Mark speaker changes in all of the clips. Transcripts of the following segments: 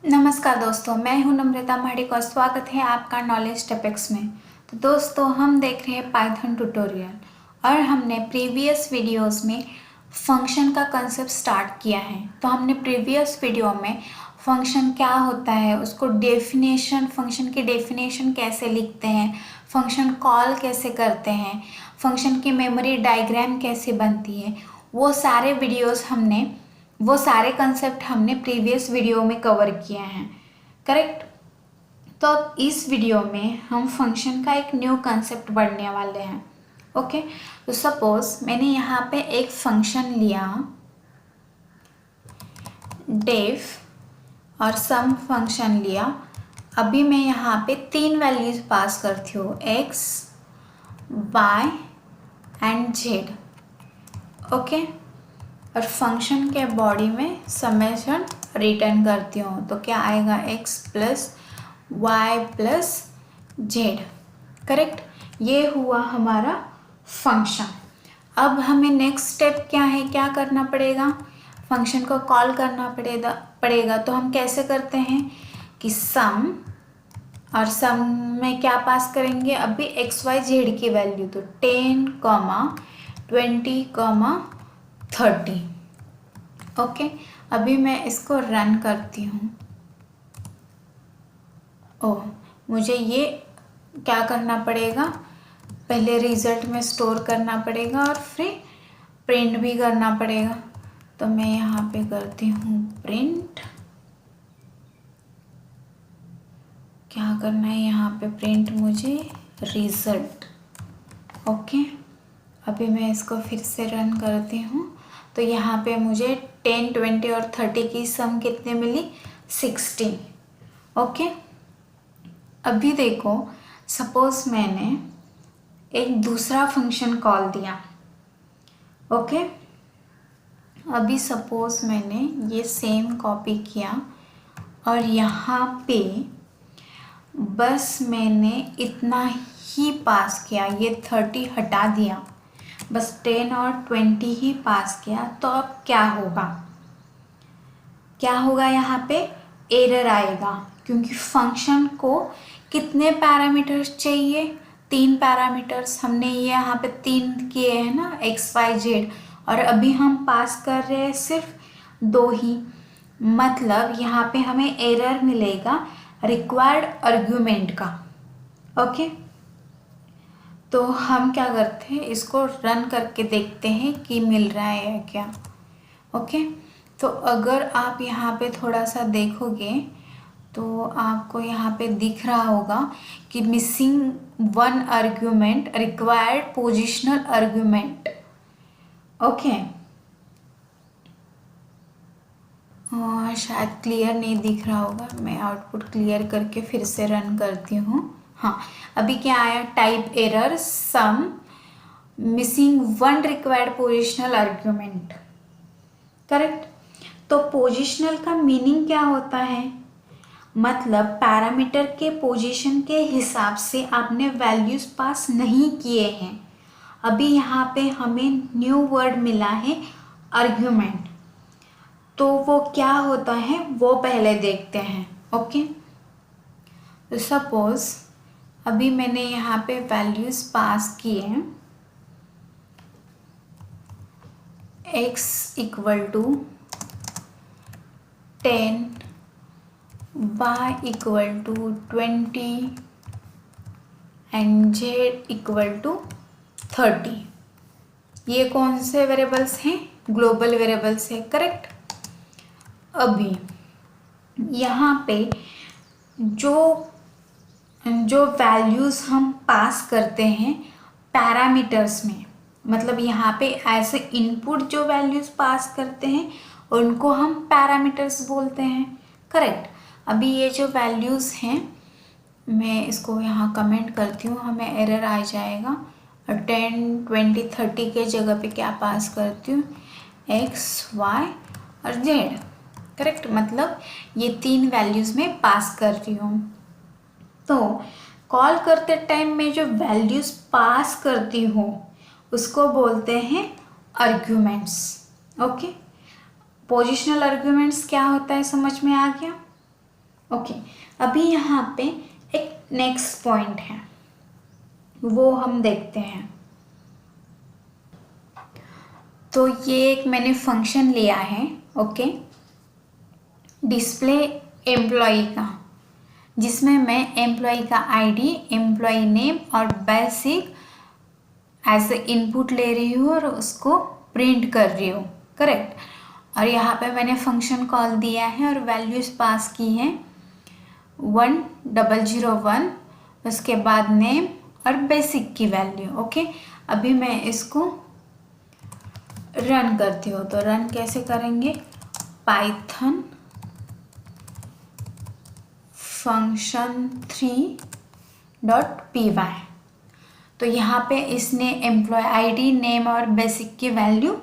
Speaker 1: नमस्कार दोस्तों, मैं हूं नम्रता महाडिक और स्वागत है आपका नॉलेज टॉपिक्स में। तो दोस्तों, हम देख रहे हैं पाइथन ट्यूटोरियल और हमने प्रीवियस वीडियोस में फंक्शन का कंसेप्ट स्टार्ट किया है। तो हमने प्रीवियस वीडियो में फंक्शन क्या होता है, उसको डेफिनेशन, फंक्शन की डेफिनेशन कैसे लिखते हैं, फंक्शन कॉल कैसे करते हैं, फंक्शन की मेमोरी डायग्राम कैसे बनती है, वो सारे कंसेप्ट हमने प्रीवियस वीडियो में कवर किए हैं। करेक्ट। तो अब इस वीडियो में हम फंक्शन का एक न्यू कंसेप्ट पढ़ने वाले हैं। ओके। तो सपोज मैंने यहाँ पे एक फंक्शन लिया डेफ और सम फंक्शन लिया। अभी मैं यहाँ पे 3 वैल्यूज पास करती हूँ, x, y and z. Okay. और फंक्शन के बॉडी में समेशन रिटर्न करती हूँ, तो क्या आएगा, x plus y plus z. Correct. ये हुआ हमारा फंक्शन। अब हमें नेक्स्ट स्टेप क्या है, क्या करना पड़ेगा, फंक्शन को कॉल करना पड़ेगा। तो हम कैसे करते हैं कि सम, और सम में क्या पास करेंगे, अभी एक्स वाई जेड की वैल्यू, तो 10, 20, 30। ओके। अभी मैं इसको रन करती हूँ। ओह, मुझे ये क्या करना पड़ेगा, पहले रिजल्ट में स्टोर करना पड़ेगा और फिर प्रिंट भी करना पड़ेगा। तो मैं यहाँ पे करती हूँ प्रिंट। क्या करना है यहाँ पे, प्रिंट मुझे रिजल्ट। ओके। अभी मैं इसको फिर से रन करती हूँ। तो यहाँ पे मुझे 10, 20 और 30 की सम कितने मिली, 60। ओके। अभी देखो, सपोज मैंने एक दूसरा फंक्शन कॉल दिया। ओके। अभी सपोज मैंने ये सेम कॉपी किया और यहाँ पे बस मैंने इतना ही पास किया, ये 30 हटा दिया, बस 10 और 20 ही पास किया। तो अब क्या होगा, यहाँ पे एरर आएगा, क्योंकि फंक्शन को कितने पैरामीटर्स चाहिए, 3 पैरामीटर्स। हमने ये यहाँ पे 3 किए हैं ना, एक्स वाई जेड, और अभी हम पास कर रहे हैं सिर्फ 2 ही। मतलब यहाँ पे हमें एरर मिलेगा रिक्वायर्ड आर्ग्यूमेंट का। ओके। तो हम क्या करते हैं, इसको रन करके देखते हैं कि मिल रहा है या क्या। ओके। तो अगर आप यहाँ पे थोड़ा सा देखोगे तो आपको यहाँ पे दिख रहा होगा कि missing 1 argument, required positional argument. Okay. शायद क्लियर नहीं दिख रहा होगा, मैं आउटपुट क्लियर करके फिर से रन करती हूँ। हाँ, अभी क्या आया, type error sum missing 1 required positional argument. Correct. तो पोजिशनल का मीनिंग क्या होता है, मतलब पैरामीटर के पोजीशन के हिसाब से आपने वैल्यूज पास नहीं किए हैं। अभी यहाँ पे हमें न्यू वर्ड मिला है आर्ग्यूमेंट, तो वो क्या होता है वो पहले देखते हैं। ओके। तो सपोज अभी मैंने यहाँ पे वैल्यूज पास किए, x equal to 10, y equal to 20 and z equal to 30। ये कौन से वेरिएबल्स हैं, ग्लोबल वेरिएबल्स है। करेक्ट। अभी यहाँ पे जो वैल्यूज़ हम पास करते हैं पैरामीटर्स में, मतलब यहाँ पे ऐसे इनपुट जो वैल्यूज़ पास करते हैं उनको हम पैरामीटर्स बोलते हैं। करेक्ट। अभी ये जो वैल्यूज़ हैं, मैं इसको यहाँ कमेंट करती हूँ, हमें एरर आ जाएगा। और 10, 20, 30 के जगह पे क्या पास करती हूँ, एक्स, वाई और जेड। करेक्ट। मतलब ये 3 वैल्यूज़ में पास कर रही हूँ। तो कॉल करते टाइम में जो वैल्यूज़ पास करती हूँ उसको बोलते हैं आर्ग्यूमेंट्स। ओके। पोजिशनल आर्ग्यूमेंट्स क्या होता है, समझ में आ गया। ओके, अभी यहाँ पे एक नेक्स्ट पॉइंट है, वो हम देखते हैं। तो ये एक मैंने फंक्शन लिया है, ओके, डिस्प्ले एम्प्लॉय का, जिसमें मैं एम्प्लॉय का आईडी, एम्प्लॉय नेम और बेसिक एज ए इनपुट ले रही हूँ और उसको प्रिंट कर रही हूँ, करेक्ट। और यहाँ पे मैंने फंक्शन कॉल दिया है और वैल्यूज़ पास की हैं 1001, उसके बाद नेम और बेसिक की वैल्यू, ओके। अभी मैं इसको रन करती हूँ, तो रन कैसे करेंगे, पाइथन function3.py। तो यहाँ पे इसने एम्प्लॉय आईडी, नेम और बेसिक की वैल्यू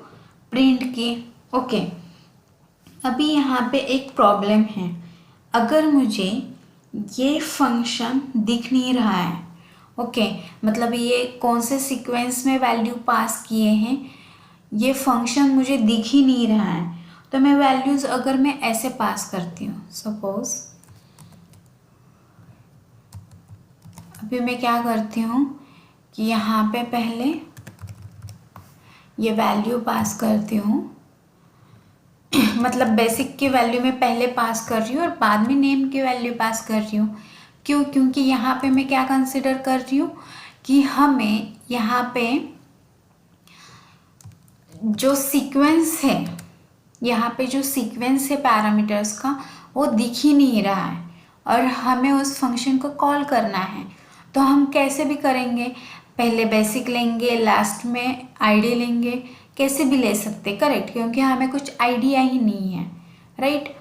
Speaker 1: प्रिंट की, ओके। अभी यहाँ पे एक प्रॉब्लम है, अगर मुझे ये फंक्शन दिख नहीं रहा है, ओके, मतलब ये कौन से सीक्वेंस में वैल्यू पास किए हैं, ये फंक्शन मुझे दिख ही नहीं रहा है, तो मैं वैल्यूज़ अगर मैं ऐसे पास करती हूँ, सपोज अभी मैं क्या करती हूँ कि यहाँ पे पहले ये वैल्यू पास करती हूँ मतलब बेसिक की वैल्यू मैं पहले पास कर रही हूँ और बाद में नेम की वैल्यू पास कर रही हूँ। क्यों? क्योंकि यहाँ पे मैं क्या कंसिडर कर रही हूँ कि हमें यहाँ पे जो सीक्वेंस है, यहाँ पे जो सीक्वेंस है पैरामीटर्स का, वो दिख ही नहीं रहा है और हमें उस फंक्शन को कॉल करना है। तो हम कैसे भी करेंगे, पहले बेसिक लेंगे, लास्ट में आईडी लेंगे, कैसे भी ले सकते, करेक्ट, क्योंकि हमें कुछ आइडिया ही नहीं है, राइट।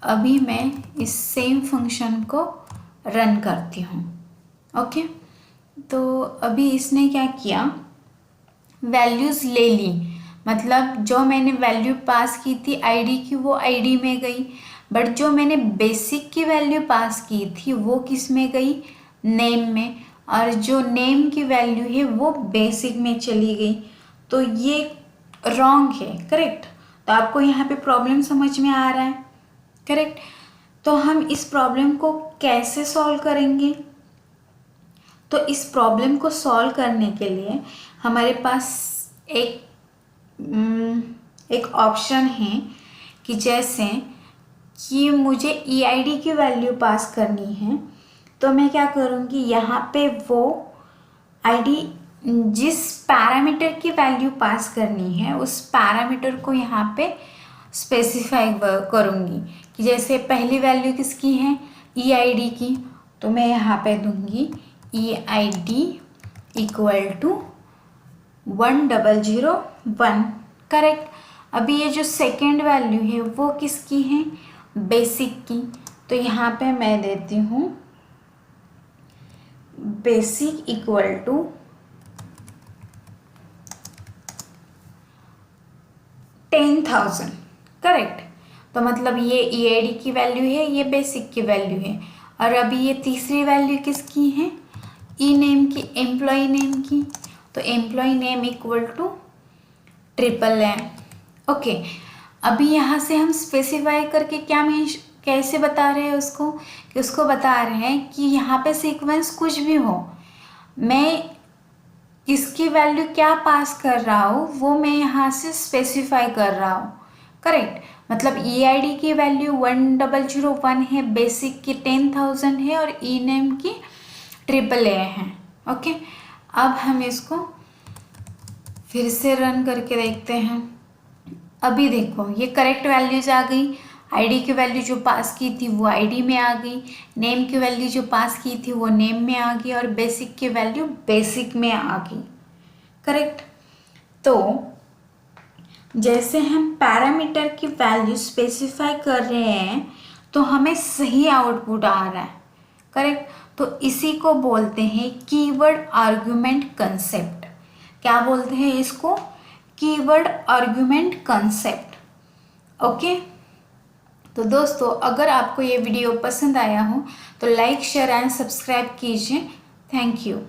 Speaker 1: अभी मैं इस सेम फंक्शन को रन करती हूँ, ओके। तो अभी इसने क्या किया, वैल्यूज़ ले ली, मतलब जो मैंने वैल्यू पास की थी आईडी की, वो आईडी में गई, बट जो मैंने बेसिक की वैल्यू पास की थी वो किस में गई, नेम में, और जो नेम की वैल्यू है वो बेसिक में चली गई। तो ये रॉन्ग है, करेक्ट। तो आपको यहाँ पे प्रॉब्लम समझ में आ रहा है, करेक्ट। तो हम इस प्रॉब्लम को कैसे सॉल्व करेंगे, तो इस प्रॉब्लम को सॉल्व करने के लिए हमारे पास एक ऑप्शन है कि जैसे कि मुझे ईआईडी की वैल्यू पास करनी है, तो मैं क्या करूँगी, यहाँ पे वो आईडी जिस पैरामीटर की वैल्यू पास करनी है उस पैरामीटर को यहाँ पे स्पेसिफाई करूँगी कि जैसे पहली वैल्यू किसकी है, ईआईडी की, तो मैं यहाँ पे दूँगी ईआईडी इक्वल टू 1001, करेक्ट। अभी ये जो सेकेंड वैल्यू है वो किसकी है, बेसिक की, तो यहाँ पे मैं देती हूँ बेसिक इक्वल टू 10,000, करेक्ट। तो मतलब ये ईआईडी की वैल्यू है, ये बेसिक की वैल्यू है, और अभी ये तीसरी वैल्यू किसकी है, ई नेम की, एम्प्लॉय नेम की, तो employee name equal to 999, okay. अभी यहाँ से हम स्पेसिफाई करके क्या कैसे बता रहे हैं उसको, कि उसको बता रहे हैं कि यहाँ पे सीक्वेंस कुछ भी हो, मैं इसकी वैल्यू क्या पास कर रहा हूँ वो मैं यहाँ से स्पेसिफाई कर रहा हूँ, करेक्ट। मतलब ईआईडी की वैल्यू 1001 है, बेसिक की 10,000 है और ई नेम की 888 है, ओके। अब हम इसको फिर से रन करके देखते हैं। अभी देखो ये करेक्ट वैल्यूज आ गई, आईडी की वैल्यू जो पास की थी वो आईडी में आ गई, नेम की वैल्यू जो पास की थी वो नेम में आ गई और बेसिक की वैल्यू बेसिक में आ गई, करेक्ट। तो जैसे हम पैरामीटर की वैल्यू स्पेसिफाई कर रहे हैं तो हमें सही आउटपुट आ रहा है, करेक्ट। तो इसी को बोलते हैं कीवर्ड आर्गुमेंट कंसेप्ट। क्या बोलते हैं इसको, कीवर्ड आर्गुमेंट कंसेप्ट, ओके। तो दोस्तों अगर आपको ये वीडियो पसंद आया हो तो लाइक, शेयर एंड सब्सक्राइब कीजिए। Thank you.